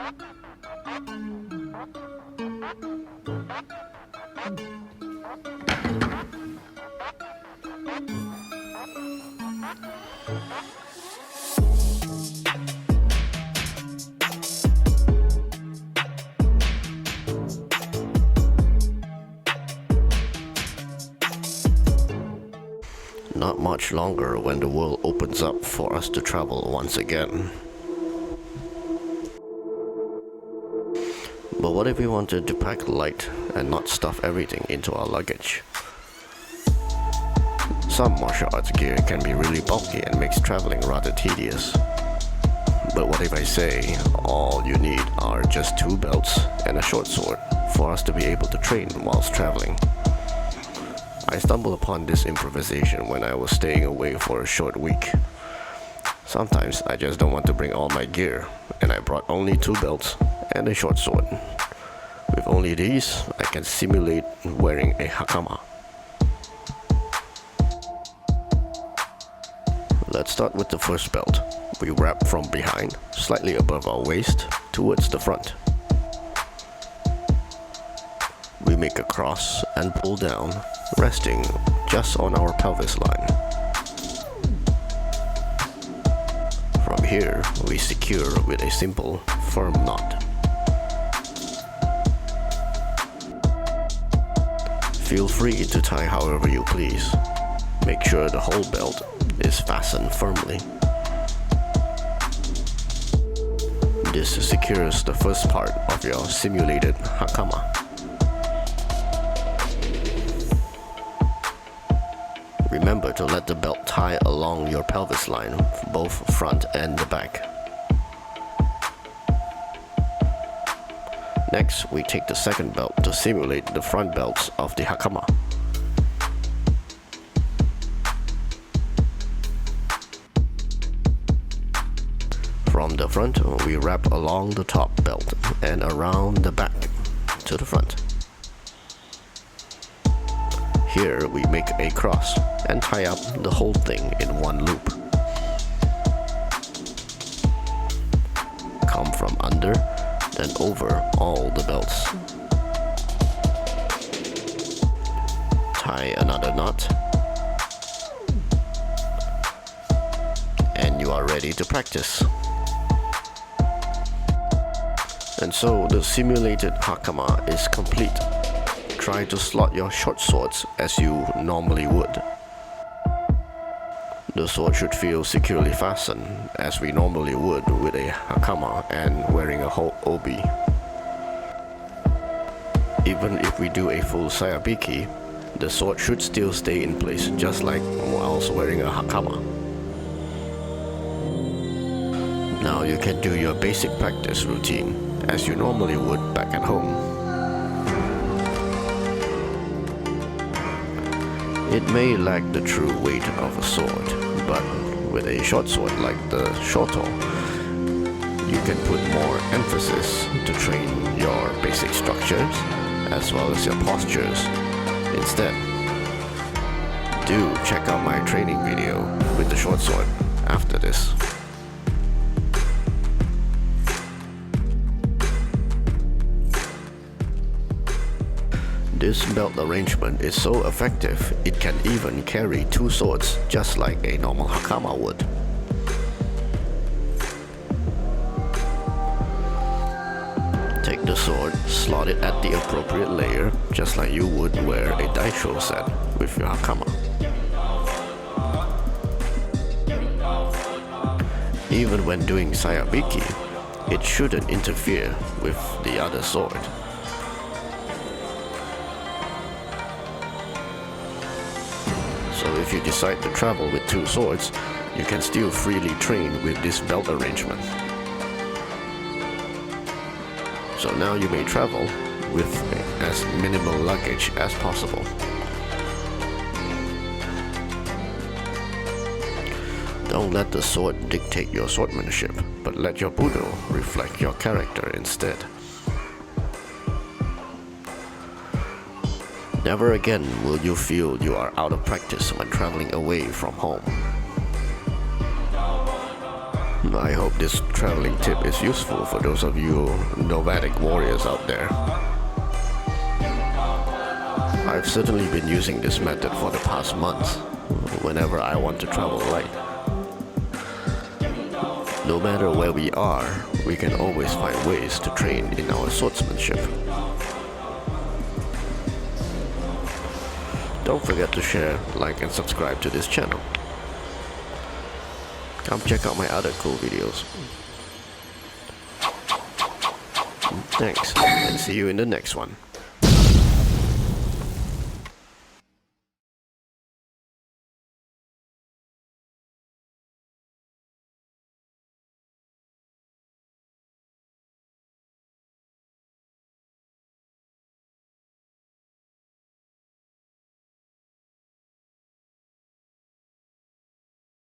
Not much longer when the world opens up for us to travel once again. But what if we wanted to pack light and not stuff everything into our luggage? Some martial arts gear can be really bulky and makes traveling rather tedious. But what if I say all you need are just 2 belts and a short sword for us to be able to train whilst traveling? I stumbled upon this improvisation when I was staying away for a short week. Sometimes I just don't want to bring all my gear, and I brought only 2 belts and a short sword. With only these, I can simulate wearing a hakama. Let's start with the first belt. We wrap from behind, slightly above our waist, towards the front. We make a cross and pull down, resting just on our pelvis line. From here, we secure with a simple, firm knot. Feel free to tie however you please. Make sure the whole belt is fastened firmly. This secures the first part of your simulated hakama. Remember to let the belt tie along your pelvis line, both front and the back. Next, we take the second belt to simulate the front belts of the hakama. From the front, we wrap along the top belt and around the back to the front. Here we make a cross and tie up the whole thing in one loop. Come from under, then over all the belts. Tie another knot, and you are ready to practice. And so the simulated hakama is complete. Try to slot your short swords as you normally would. The sword should feel securely fastened as we normally would with a hakama and wearing a whole obi. Even if we do a full sayabiki, the sword should still stay in place just like whilst wearing a hakama. Now you can do your basic practice routine as you normally would back at home. It may lack the true weight of a sword, but with a short sword like the shoto, you can put more emphasis to train your basic structures as well as your postures. Instead, do check out my training video with the short sword after this. This belt arrangement is so effective, it can even carry 2 swords just like a normal hakama would. Take the sword, slot it at the appropriate layer, just like you would wear a daisho set with your hakama. Even when doing sayabiki, it shouldn't interfere with the other sword. So if you decide to travel with 2 swords, you can still freely train with this belt arrangement. So now you may travel with as minimal luggage as possible. Don't let the sword dictate your swordsmanship, but let your budo reflect your character instead. Never again will you feel you are out of practice when traveling away from home. I hope this traveling tip is useful for those of you nomadic warriors out there. I've certainly been using this method for the past month, whenever I want to travel light. No matter where we are, we can always find ways to train in our swordsmanship. Don't forget to share, like and subscribe to this channel. Come check out my other cool videos. Thanks, and see you in the next one.